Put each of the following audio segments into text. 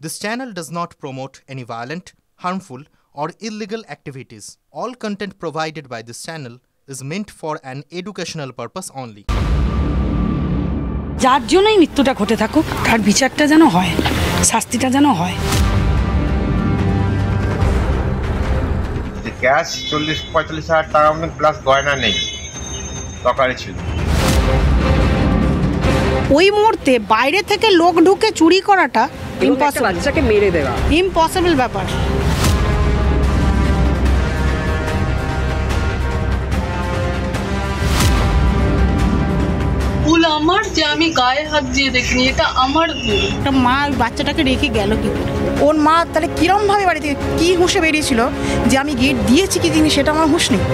This channel does not promote any violent, harmful, or illegal activities. All content provided by this channel is meant for an educational purpose only. যার জন্যই মৃত্যুটা ঘটে থাকুক তার বিচারটা যেন হয়, শাস্তিটা যেন হয়। ক্যাশ 40-45 হাজার টাকা মতো প্লাস গয়না নেই, সকালে ছিল। ওই মুহূর্তে বাইরে থেকে লোক ঢুকে চুরি করাটা ইম্পসিবল, বাচ্চাকে মেরে দেওয়া ইম্পসিবল ব্যাপার। ভুল আমার যে আমি গায়ে হাত দিয়ে দেখিনি, এটা আমার ভুল। একটা মা বাচ্চাটাকে রেখে গেল কি করে? ওর মা তাহলে কিরম ভাবে বাড়ি থেকে কি হুঁশে বেরিয়েছিল যে আমি গেট দিয়েছি কি জিনিস, সেটা আমার হুঁশ নেই।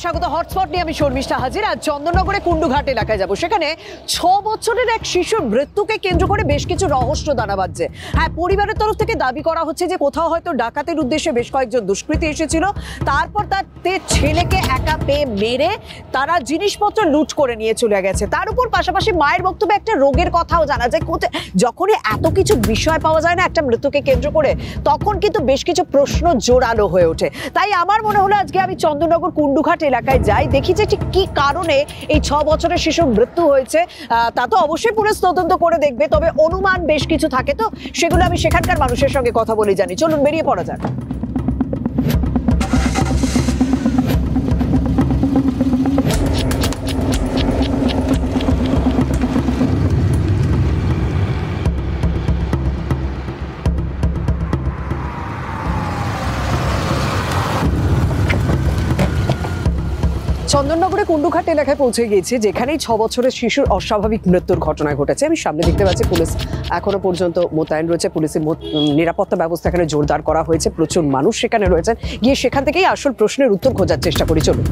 স্বাগত। হটস্পট নিয়ে আমি শর্মিষ্ঠা হাজির। আজ চন্দননগরে কুন্ডুঘাট এলাকায় যাব। সেখানে 6 বছরের এক শিশুর মৃত্যুকে কেন্দ্র করে বেশ কিছু রহস্য দানা বাজছে। হ্যাঁ, পরিবারের তরফ থেকে দাবি করা হচ্ছে যে কোথাও হয়তো ডাকাতের উদ্দেশ্যে বেশ কয়েকজন দুষ্কৃতী এসেছিল, তারপর তাদের ছেলেকে একা পেয়ে মেরে তারা জিনিসপত্র লুট করে নিয়ে চলে গেছে। তার উপর পাশাপাশি মায়ের বক্তব্যে একটা রোগের কথাও জানা যায়। যখনই এত কিছু বিষয় পাওয়া যায় না একটা মৃত্যুকে কেন্দ্র করে, তখন কিন্তু বেশ কিছু প্রশ্ন জোরালো হয়ে ওঠে। তাই আমার মনে হলো আজকে আমি চন্দননগর কুন্ডুঘাট এলাকায় যাই, দেখি যে ঠিক কি কারণে এই 6 বছরের শিশুর মৃত্যু হয়েছে। তা তো অবশ্যই পুলিশ তদন্ত করে দেখবে, তবে অনুমান বেশ কিছু থাকে, তো সেগুলো আমি সেখানকার মানুষের সঙ্গে কথা বলে জানি। চলুন বেরিয়ে পড়া যাক। চন্দননগরে কুন্ডুঘাট এলাকায় পৌঁছে গিয়েছি, যেখানেই 6 বছরের শিশুর অস্বাভাবিক মৃত্যুর ঘটনা ঘটেছে। আমি সামনে দেখতে পাচ্ছি পুলিশ এখনো পর্যন্ত মোতায়েন রয়েছে। পুলিশের নিরাপত্তা ব্যবস্থা এখানে জোরদার করা হয়েছে। প্রচুর মানুষ সেখানে রয়েছেন। গিয়ে সেখান থেকেই আসল প্রশ্নের উত্তর খোঁজার চেষ্টা করি। চলুন।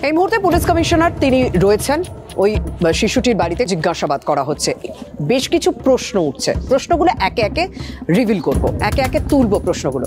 এই মুহূর্তে পুলিশ কমিশনার তিনি রয়েছেন। ওই শিশুটির বাড়িতে জিজ্ঞাসাবাদ করা হচ্ছে। বেশ কিছু প্রশ্ন উঠছে, প্রশ্নগুলো একে একে রিভিল করব, একে একে তুলব প্রশ্নগুলো।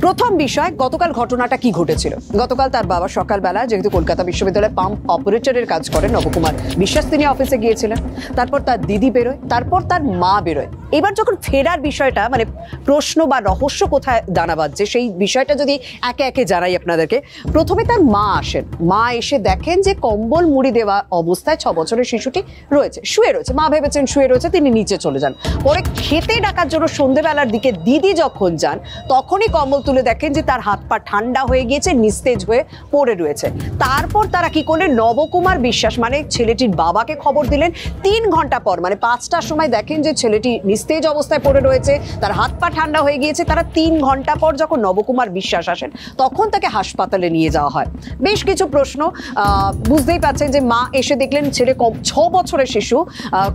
প্রথম বিষয়, গতকাল ঘটনাটা কি ঘটেছিল? গতকাল তার বাবা সকালবেলা, যেহেতু কলকাতা বিশ্ববিদ্যালয়ে পাম্প অপারেটরের কাজ করে নবকুমার বিশ্বাস, তিনি অফিসে গিয়েছিলেন। তারপর তার দিদি বেরোয়, তারপর তার মা বেরোয়। এবার যখন ফেরার বিষয়টা, মানে প্রশ্ন বা রহস্য কোথায় দানা বাজছে, সেই বিষয়টা যদি একে একে জানাই আপনাদেরকে। প্রথমে তার মা আসেন। মা এসে দেখেন যে কম্বল মুড়ি দেওয়া অবস্থায় 6 বছরের শিশুটি রয়েছে, শুয়ে রয়েছে। মা ভেবেছেন শুয়ে রয়েছে, তিনি নিচে চলে যান। পরে খেতে ডাকার জন্য সন্ধ্যেবেলার দিকে দিদি যখন যান, তখনই কম্বল তুলে দেখেন যে তার হাত পা ঠান্ডা হয়ে গিয়েছে, নিস্তেজ হয়ে পড়ে রয়েছে। তারপর তারা কি করলেন, নবকুমার বিশ্বাস মানে ছেলেটির বাবাকে খবর দিলেন। 3 ঘন্টা পর, মানে 5টার সময় দেখেন যে ছেলেটি নিস্তেজ অবস্থায় পড়ে রয়েছে, তার হাত পা ঠান্ডা হয়ে গিয়েছে। তারা 3 ঘন্টা পর যখন নবকুমার বিশ্বাস আসেন, তখন তাকে হাসপাতালে নিয়ে যাওয়া হয়। বেশ কিছু প্রশ্ন, বুঝতেই পারছেন যে মা এসে দেখলেন ছেলে 6 বছরের শিশু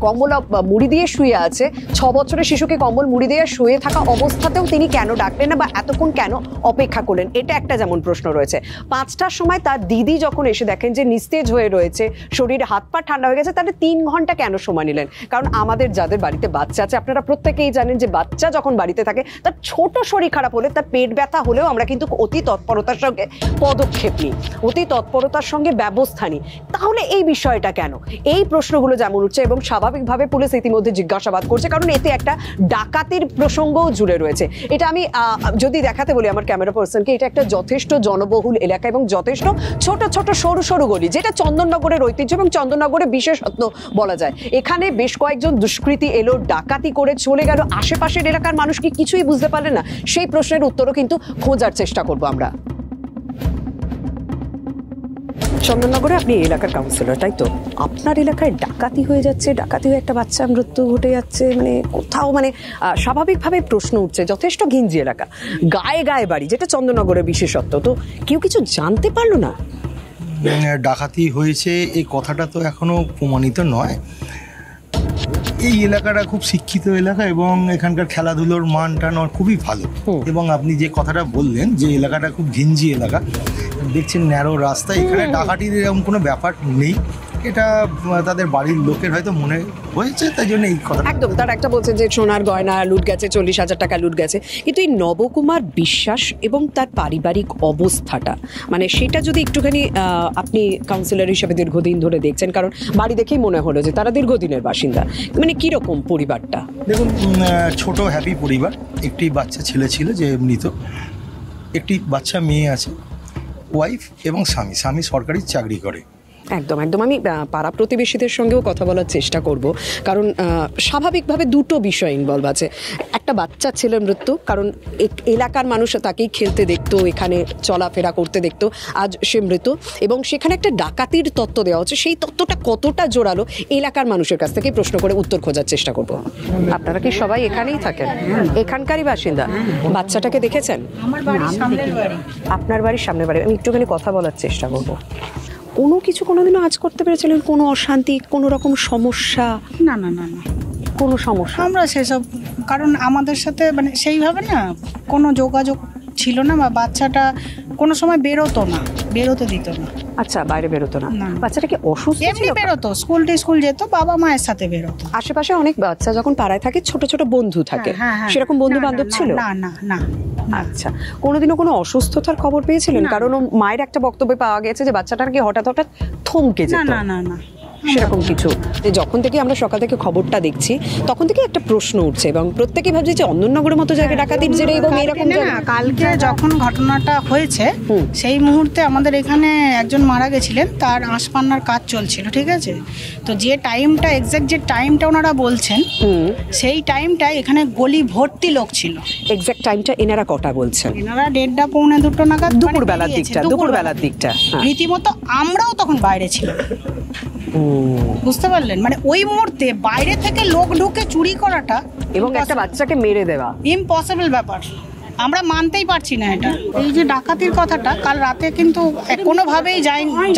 কম্বল মুড়ি দিয়ে শুয়ে আছে। 6 বছরের শিশুকে কম্বল মুড়ি দিয়ে শুয়ে থাকা অবস্থাতেও তিনি কেন ডাকলেন না বা এতক্ষণ কেন অপেক্ষা করলেন, এটা একটা যেমন প্রশ্ন রয়েছে। 5টার সময় তার দিদি যখন এসে দেখেন যে নিস্তেজ হয়ে রয়েছে, শরীরে হাত পা ঠান্ডা হয়ে গেছে, তাহলে 3 ঘন্টা কেন সময় নিলেন? কারণ আমাদের যাদের বাড়িতে বাচ্চা আছে, আপনারা প্রত্যেকেই জানেন যে বাচ্চা যখন বাড়িতে থাকে, তার ছোট শরীর খারাপ হলে, তার পেট ব্যথা হলেও আমরা কিন্তু অতি তৎপরতার সঙ্গে পদক্ষেপ নিই, অতি তৎপরতার সঙ্গে ব্যবস্থা নিই। তাহলে এই বিষয়টা কেন? এই প্রশ্নগুলো যেমন উঠছে, এবং স্বাভাবিকভাবে পুলিশ ইতিমধ্যে জিজ্ঞাসাবাদ করছে, কারণ এতে একটা ডাকাতির প্রসঙ্গও জুড়ে রয়েছে। এটা আমি যদি দেখাতে বলি আমার ক্যামেরা পার্সনকে, এটা একটা যথেষ্ট জনবহুল এলাকা এবং যথেষ্ট ছোট ছোট সরু সরু গলি, যেটা চন্দননগরের ঐতিহ্য এবং চন্দননগরের বিশেষত্ব বলা যায়। এখানে বেশ কয়েকজন দুষ্কৃতী এলো, ডাকাতি করে চলে গেল। আশেপাশের এলাকার মানুষ কি কিছুই বুঝতে পারলেন না? সেই প্রশ্নের উত্তরও কিন্তু খোঁজার চেষ্টা করবো আমরা। চন্দননগরে আপনি এলাকার কাউন্সিলর, তাই তো? আপনার এলাকায় ডাকাতি হয়ে যাচ্ছে, ডাকাতি হয়ে একটা বাচ্চার মৃত্যু ঘটে যাচ্ছে, মানে কোথাও মানে স্বাভাবিকভাবে প্রশ্ন উঠছে। যথেষ্ট ঘিঞ্জি এলাকা, গায়ে গায়ে বাড়ি, যেটা চন্দননগরের বিশেষত্ব। তো কেউ কিছু জানতে পারলো না ডাকাতি হয়েছে এই কথাটা তো এখনো প্রমাণিত নয়। এই এলাকাটা খুব শিক্ষিত এলাকা এবং এখানকার খেলাধুলোর মান টান খুবই ভালো। এবং আপনি যে কথাটা বললেন যে এলাকাটা খুব ঘিঞ্জি এলাকা, দেখছেন ন্যারো রাস্তা, এখানে ডাকাতির এরকম কোনো ব্যাপার নেই। এটা তাদের বাড়ির লোকের হয়তো মনে হয়েছে, তাই জন্য এই কথা। একদম, তার একটা বলছে যে সোনার গয়না লুট গেছে, 40,000 টাকা লুট গেছে, কিন্তু এই নবকুমার বিশ্বাস এবং তার পারিবারিক অবস্থাটা, মানে সেটা যদি একটুখানি আপনি কাউন্সিলর হিসেবে দীর্ঘদিন ধরে দেখছেন, কারণ বাড়ি দেখেই মনে হলো যে তারা দীর্ঘদিনের বাসিন্দা, মানে কিরকম পরিবারটা? দেখুন, ছোট হ্যাপি পরিবার, একটি বাচ্চা ছেলে ছিল যে মৃত, একটি বাচ্চা মেয়ে আছে, ওয়াইফ এবং স্বামী সরকারি চাকরি করে। একদম একদম, আমি পাড়া প্রতিবেশীদের সঙ্গেও কথা বলার চেষ্টা করব, কারণ স্বাভাবিকভাবে দুটো বিষয় ইনভলভ আছে। একটা বাচ্চা ছেলের মৃত্যু, কারণ এলাকার মানুষ তাকেই খেলতে দেখতো, এখানে চলাফেরা করতে দেখতো, আজ সে মৃত, এবং সেখানে একটা ডাকাতির তত্ত্ব দেওয়া হচ্ছে। সেই তত্ত্বটা কতটা জোরালো এলাকার মানুষের কাছ থেকে প্রশ্ন করে উত্তর খোঁজার চেষ্টা করব। আপনারা কি সবাই এখানেই থাকেন, এখানকারই বাসিন্দা? বাচ্চাটাকে দেখেছেন? আপনার বাড়ির সামনের বাড়ি। আমি একটুখানি কথা বলার চেষ্টা করব। কোনো কিছু কোনোদিনও আজ করতে পেরেছিলেন? কোনো অশান্তি, কোনো রকম সমস্যা? না না না না, কোনো সমস্যা? আমরা সেসব, কারণ আমাদের সাথে মানে সেইভাবে না কোনো যোগাযোগ ছিল না, বা বাচ্চাটা কোনো সময় বেরোতে দিত না। আচ্ছা, বাইরে বেরোতো না? না। বাচ্চাটা কি অসুস্থ ছিল? এমনি বেরোতো, স্কুল যেত, বাবা মায়ের সাথে বেরোতো। আশেপাশে অনেক বাচ্চা যখন পাড়ায় থাকে, ছোট ছোট বন্ধু থাকে, হ্যাঁ। সেরকম বন্ধু বান্ধব ছিল? না না না। আচ্ছা, কোনোদিনও কোনো অসুস্থতার খবর পেয়েছিলেন? কারণ মায়ের একটা বক্তব্যে পাওয়া গেছে যে বাচ্চাটার কি হঠাৎ থমকে যেত। না না না, সেরকম কিছু? যে যখন থেকে আমরা সকাল থেকে খবরটা দেখছি, তখন থেকে একটা প্রশ্ন উঠছে, এবং প্রত্যেকেই ভাবছে যে অন্দরনগরের মতো জায়গায় ডাকাতির জেরে এবং এরকম। না, কালকে যখন ঘটনাটা হয়েছে সেই মুহূর্তে আমাদের এখানে একজন মারা গেছিলেন, তার আঁশপান্নার কাজ চলছিল, ঠিক আছে? তো যে টাইমটা, এক্সাক্ট যে টাইমটা ওনারা বলছেন, সেই টাইমটা এখানে গলি ভর্তি লোক ছিল। এক্সাক্ট টাইমটা এনারা কটা বলছেন? এনারা 1:30 পৌনে 2 নাগাদ, দুপুরবেলার দিকটা। রীতিমতো আমরাও তখন বাইরে ছিলাম, বুঝতে পারলেন? মানে ওই মুহূর্তে বাইরে থেকে লোক ঢুকে চুরি করাটা এবং একটা বাচ্চাকে মেরে দেওয়া ইম্পসিবল ব্যাপার, আমরা মানতেই পারছি না এটা। এই যে ডাকাতির কথাটা কাল রাতে কিন্তু কোনোভাবেই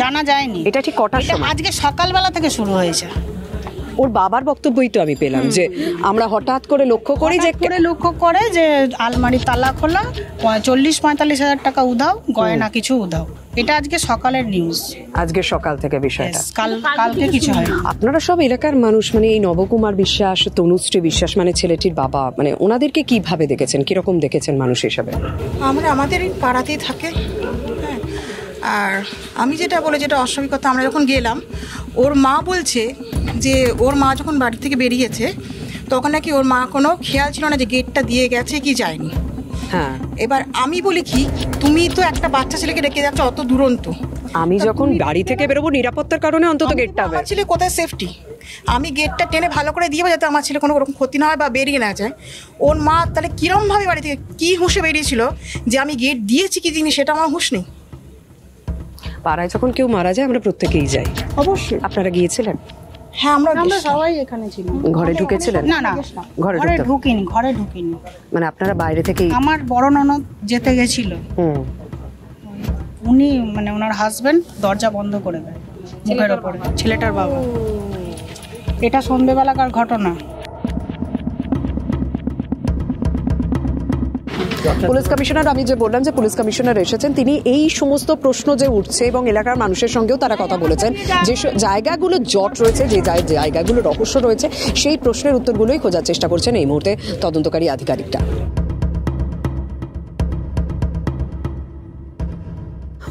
জানা যায়নি। এটা ঠিক কটার সময়? আজকে সকালবেলা থেকে শুরু হয়েছে। ওর বাবার বক্তব্যই তো আমি পেলাম, যে আমরা হঠাৎ করে লক্ষ্য করে যে আলমারি তালা খোলা, 40-45 হাজার টাকা উধাও, গয়না কিছু উধাও। এটা আজকে সকালের নিউজ, আজকে সকাল থেকে বিষয়টা। কালকে কিছু হয়। আপনারা সব এলাকার মানুষ, মানে এই নবকুমার বিশ্বাস, তনুশ্রী বিশ্বাস, মানে ছেলেটির বাবা, মানে ওনাদেরকে কিভাবে দেখেছেন, কিরকম দেখেছেন মানুষ হিসাবে? আমরা আমাদের এই পাড়াতেই থাকে, হ্যাঁ। আর আমি যেটা অস্বাভাবিকতা, আমরা যখন গেলাম, ওর মা বলছে যে ওর মা যখন বাড়ি থেকে বেরিয়েছে তখন নাকি ওর মা কোনো খেয়াল ছিল না যে গেটটা দিয়ে গেছে কি যায়নি। হ্যাঁ, এবার আমি বলি কি, তুমি তো একটা বাচ্চা ছেলেকে রেখে যাচ্ছ অত দুরন্ত, আমি যখন বাড়ি থেকে বেরোবো নিরাপত্তার কারণে অন্তত গেটটা, আমার ছেলে কোথায় সেফটি, আমি গেটটা টেনে ভালো করে দিয়ে যাতে আমার ছেলে কোনো রকম ক্ষতি না হয় বা বেরিয়ে না যায়। ওর মা তাহলে কিরমভাবে বাড়ি থেকে কি হুঁশে বেরিয়েছিল যে আমি গেট দিয়েছি কি জিনিস, সেটা আমার হুঁশ নেই। পাড়ায় যখন কেউ মারা যায় আমরা প্রত্যেকেই যাই। অবশ্যই। আপনারা গিয়েছিলেন? হ্যাঁ, আমরা সবাই এখানে ছিলাম। ঘরে ঢুকেছিলেন? না, ঘরে ঢুকিনি। মানে আপনারা বাইরে থেকে? আমার বড় ননদ যেতে গেছিল, উনি মানে ওনার হাজবেন্ড দরজা বন্ধ করে দেয় মুখের ওপরে, ছেলেটার বাবা। এটা সন্ধ্যেবেলাকার ঘটনা। পুলিশ কমিশনার, আমি যে বললাম যে পুলিশ কমিশনার এসেছেন, তিনি এই সমস্ত প্রশ্ন যে উঠছে এবং এলাকার মানুষের সঙ্গেও তারা কথা বলেছেন, যে জায়গাগুলো জট রয়েছে, যে জায়গাগুলো রহস্য রয়েছে, সেই প্রশ্নের উত্তরগুলোই খোঁজার চেষ্টা করছেন এই মুহূর্তে তদন্তকারী আধিকারিকরা।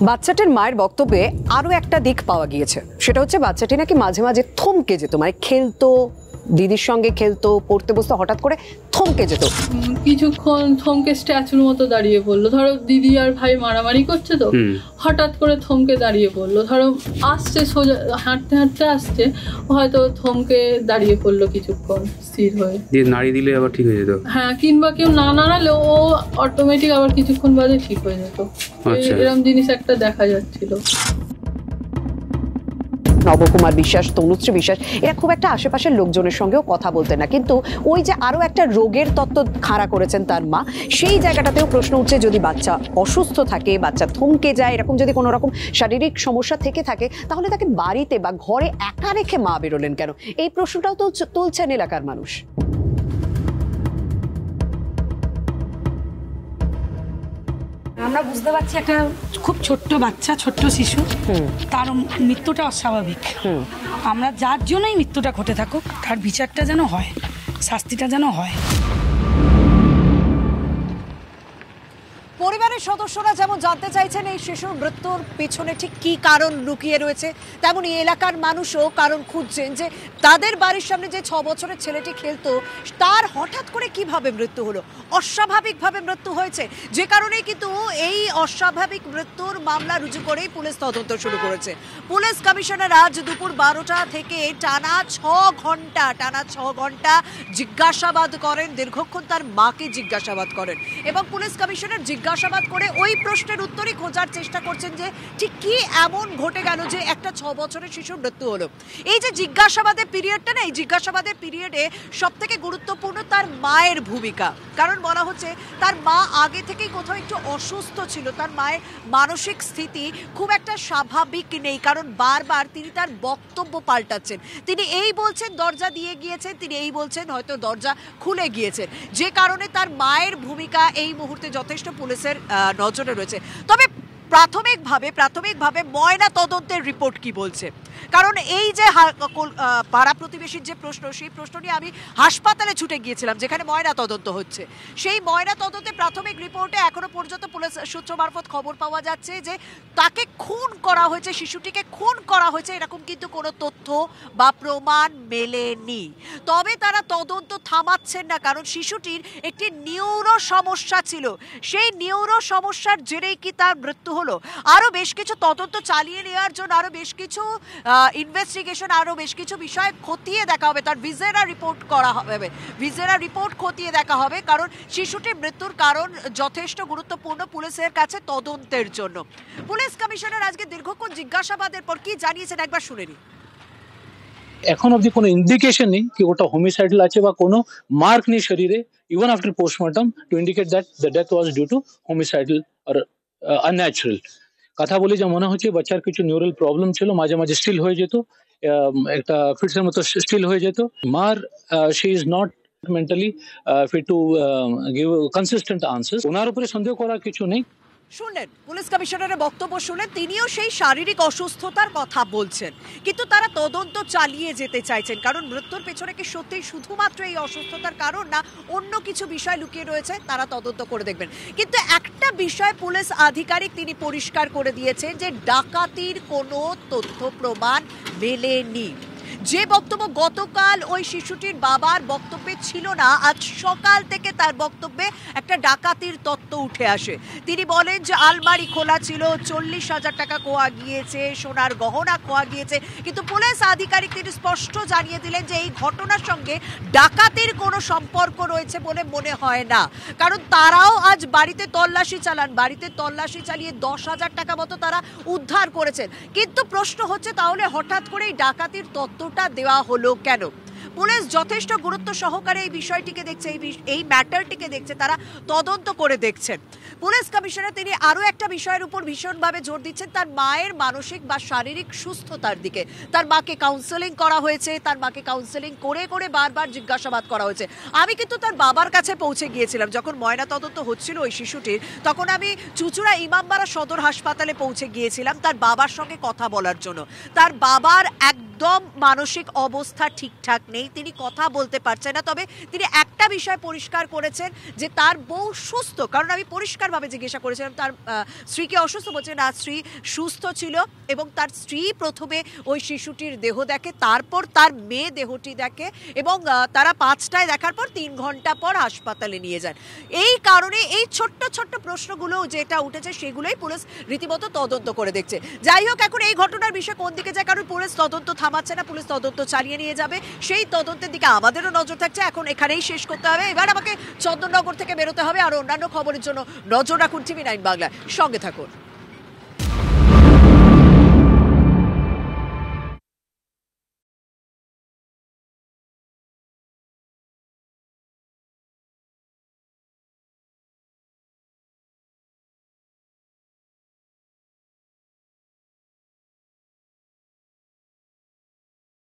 বাচ্চাটির মায়ের বক্তব্যে আরো একটা দিক পাওয়া গিয়েছে, সেটা হচ্ছে বাচ্চাটি নাকি মাঝে মাঝে থমকে যেত, মানে খেলতো, দিদির সঙ্গে খেলতো, পড়তে বসতো, হঠাৎ করে থমকে যেত। কিছুক্ষণ থমকে স্ট্যাচুর মতো দাঁড়িয়ে পড়লো। ধরো দিদি আর ভাই মারামারি করছে, তো হঠাৎ করে থমকে দাঁড়িয়ে পড়লো। ধরো আসছে, সোজা হাঁটতে হাঁটতে আসছে, হয়তো থমকে দাঁড়িয়ে পড়লো কিছুক্ষণ স্থির হয়ে, দিয়ে নাড়ি দিলে আবার ঠিক হয়ে যেত। হ্যাঁ, কিংবা কেউ না নাড়ালে ও অটোমেটিক আবার কিছুক্ষণ বাদে ঠিক হয়ে যেত। এরকম জিনিস একটা দেখা যাচ্ছিল। নবকুমার বিশ্বাস, তনুশ্রী বিশ্বাস, এরা খুব একটা আশেপাশের লোকজনের সঙ্গেও কথা বলতেন না, কিন্তু ওই যে আরো একটা রোগের তত্ত্ব খাড়া করেছেন তার মা, সেই জায়গাটাতেও প্রশ্ন উঠছে, যদি বাচ্চা অসুস্থ থাকে, বাচ্চা থমকে যায়, এরকম যদি কোনো রকম শারীরিক সমস্যা থেকে থাকে, তাহলে তাকে বাড়িতে বা ঘরে একা রেখে মা বেরোলেন কেন? এই প্রশ্নটাও তো তুলছেন এলাকার মানুষ। আমরা বুঝতে পারছি একটা খুব ছোট্ট বাচ্চা, ছোট্ট শিশু, তার মৃত্যুটা অস্বাভাবিক। আমরা যার জন্যই মৃত্যুটা ঘটে থাকুক তার বিচারটা যেন হয়, শাস্তিটা যেন হয়। পরিবারের সদস্যরা যেমন জানতে চাইছেন এই শিশুর মৃত্যুর পিছনে ঠিক কি কারণ লুকিয়ে রয়েছে, তেমনি এলাকার মানুষও কারণ খুঁজছেন যে তাদের বাড়ির সামনে যে 6 বছরের ছেলেটি খেলতো তার হঠাৎ করে কিভাবে মৃত্যু হলো, অস্বাভাবিকভাবে মৃত্যু হয়েছে, যে কারণেই কিন্তু এই অস্বাভাবিক মৃত্যুর মামলা রুজু করেই পুলিশ তদন্ত শুরু করেছে। পুলিশ কমিশনার আজ দুপুর 12টা থেকে টানা 6 ঘন্টা জিজ্ঞাসাবাদ করেন, দীর্ঘক্ষণ তার মাকে জিজ্ঞাসাবাদ করেন এবং পুলিশ কমিশনার জিজ্ঞাসাবাদ করে ওই প্রশ্নের উত্তরই খোঁজার চেষ্টা করছেন যে ঠিক কি এমন ঘটে গেল যে একটা 6 বছরের শিশুর মৃত্যু হলো। এই যে জিজ্ঞাসাবাদের পিরিয়ডটা না, এই জিজ্ঞাসাবাদের পিরিয়ডে সব থেকে গুরুত্বপূর্ণ তার মায়ের ভূমিকা, কারণ বলা হচ্ছে তার মা আগে থেকেই কোথাও একটু অসুস্থ ছিল, তার মায়ের মানসিক স্থিতি খুব একটা স্বাভাবিক নেই, কারণ বারবার তিনি তার বক্তব্য পাল্টাচ্ছেন। তিনি এই বলছেন দরজা দিয়ে গিয়েছেন, তিনি এই বলছেন হয়তো দরজা খুলে গিয়েছেন, যে কারণে তার মায়ের ভূমিকা এই মুহূর্তে যথেষ্ট পুলিশের নজরে রয়েছে। তবে প্রাথমিকভাবে ময়না তদন্তের রিপোর্ট কি বলছে, কারণ এই যে পাড়া প্রতিবেশীর যে প্রশ্ন, সেই প্রশ্ন নিয়ে আমি হাসপাতালে ছুটে গিয়েছিলাম যেখানে ময়না তদন্ত হচ্ছে। সেই ময়না তদন্তে প্রাথমিক রিপোর্টে এখনো পর্যন্ত পুলিশ সূত্র মারফত খবর পাওয়া যাচ্ছে যে তাকে খুন করা হয়েছে, শিশুটিকে খুন করা হয়েছে, এরকম কিন্তু কোনো তথ্য বা প্রমাণ মেলেনি। তবে তারা তদন্ত থামাচ্ছেন না, কারণ শিশুটির একটি নিউরো সমস্যা ছিল, সেই নিউরো সমস্যার জেরেই কি তার মৃত্যু হলো। আরও বেশ কিছু তদন্ত চালিয়ে নেওয়ার জন্য আরও বেশ কিছু ইনভেস্টিগেশন, আরও বেশ কিছু বিষয় খতিয়ে দেখা হবে, তার ভিজেরা রিপোর্ট করা হবে, ভিজেরা রিপোর্ট খতিয়ে দেখা হবে, কারণ শিশুটির মৃত্যুর কারণ যথেষ্ট গুরুত্বপূর্ণ পুলিশের কাছে তদন্তের জন্য। পুলিশ কমিশনার আজকে দীর্ঘক্ষণ জিজ্ঞাসাবাদের পর কি জানিয়েছেন একবার শুনে নিন। এখন অবধি কোনো ইন্ডিকেশন নেই কি ওটা হোমিসাইডাল আছে বা কোনো মার্ক নেই শরীরে, even after postmortem, to indicate that the death was due to homicidal or unnatural. কথা বলে যা মনে হচ্ছে বাচ্চার কিছু নিউরাল প্রবলেম ছিল, মাঝে মাঝে স্টিল হয়ে যেত, একটা ফিটসের মতো স্টিল হয়ে যেত। মার she is not mentally fit to give consistent answers. ওনার উপরে সন্দেহ করার কিছু নেই। শুনলেন পুলিশ কমিশনারের বক্তব্য, শুনলেন তিনিও সেই শারীরিক অসুস্থতার কথা বলছেন, কিন্তু তারা তদন্ত চালিয়ে যেতে চাইছেন, কারণ মৃত্যুর পেছনে কি সত্যি শুধুমাত্র এই অসুস্থতার কারণ না অন্য কিছু বিষয় লুকিয়ে রয়েছে, তারা তদন্ত করে দেখবেন। কিন্তু একটা বিষয় পুলিশ আধিকারিক তিনি পরিষ্কার করে দিয়েছেন যে ডাকাতির কোনো তথ্য প্রমাণ মেলেনি। যে বক্তব্য গতকাল ওই শিশুটির বাবার বক্তব্যে ছিল না, আজ সকাল থেকে তার বক্তব্যে একটা ডাকাতির তত্ত্ব উঠে আসে। তিনি বলেন যে আলমারি খোলা ছিল, 40,000 টাকা খোয়া গিয়েছে, সোনার গহনা খোয়া গিয়েছে, কিন্তু পুলিশ আধিকারিক তিনি স্পষ্ট জানিয়ে দিলেন যে এই ঘটনার সঙ্গে ডাকাতির কোনো সম্পর্ক রয়েছে বলে মনে হয় না, কারণ তারাও আজ বাড়িতে তল্লাশি চালান, বাড়িতে তল্লাশি চালিয়ে 10,000 টাকা মতো তারা উদ্ধার করেছেন। কিন্তু প্রশ্ন হচ্ছে তাহলে হঠাৎ করে এই ডাকাতির তত্ত্বটা দেওয়া হলো কেন? পুলিশ যথেষ্ট গুরুত্ব সহকারে এই বিষয়টিকে দেখছে, এই ম্যাটারটিকে দেখছে, তারা তদন্ত করে দেখছেন। পুলিশ কমিশনার তিনি আরও একটা বিষয়ের উপর ভীষণভাবে জোর দিচ্ছেন, তার মায়ের মানসিক বা শারীরিক সুস্থতার দিকে। তার মাকে কাউন্সেলিং করা হয়েছে, তার মাকে কাউন্সেলিং করে করে বারবার জিজ্ঞাসাবাদ করা হয়েছে। আমি কিন্তু তার বাবার কাছে পৌঁছে গিয়েছিলাম যখন ময়না তদন্ত হচ্ছিল ওই শিশুটির, তখন আমি চুঁচুড়া ইমামবাড়া সদর হাসপাতালে পৌঁছে গিয়েছিলাম তার বাবার সঙ্গে কথা বলার জন্য। তার বাবার একদম মানসিক অবস্থা ঠিকঠাক নেই, তিনি কথা বলতে পারছেন না। তবে তিনি একটা বিষয় পরিষ্কার করেছেন যে তার বউ সুস্থ, কারণ আমি পরিষ্কারভাবে জিজ্ঞাসা করেছিলাম তার স্ত্রীকে অসুস্থ, বলছে না স্ত্রী সুস্থ ছিল, এবং তার স্ত্রী প্রথমে ওই শিশুটির দেহ দেখে, তারপর তার মেয়ে দেহটি দেখে, এবং তারা 5টায় দেখার পর 3 ঘন্টা পর হাসপাতালে নিয়ে যান। এই কারণে এই ছোট্ট ছোট্ট প্রশ্নগুলো যেটা উঠেছে সেগুলোই পুলিশ রীতিমতো তদন্ত করে দেখছে। যাই হোক, এখন এই ঘটনার বিষয় কোন দিকে যায়, কারণ পুলিশ তদন্ত থামাচ্ছে না, পুলিশ তদন্ত চালিয়ে নিয়ে যাবে, সেই তদন্তের দিকে আমাদেরও নজর থাকছে। এখন এখানেই শেষ করতে হবে, এবার আমাকে চন্দননগর থেকে বেরোতে হবে। আর অন্যান্য খবরের জন্য নজর রাখুন TV9 বাংলা, সঙ্গে থাকুন।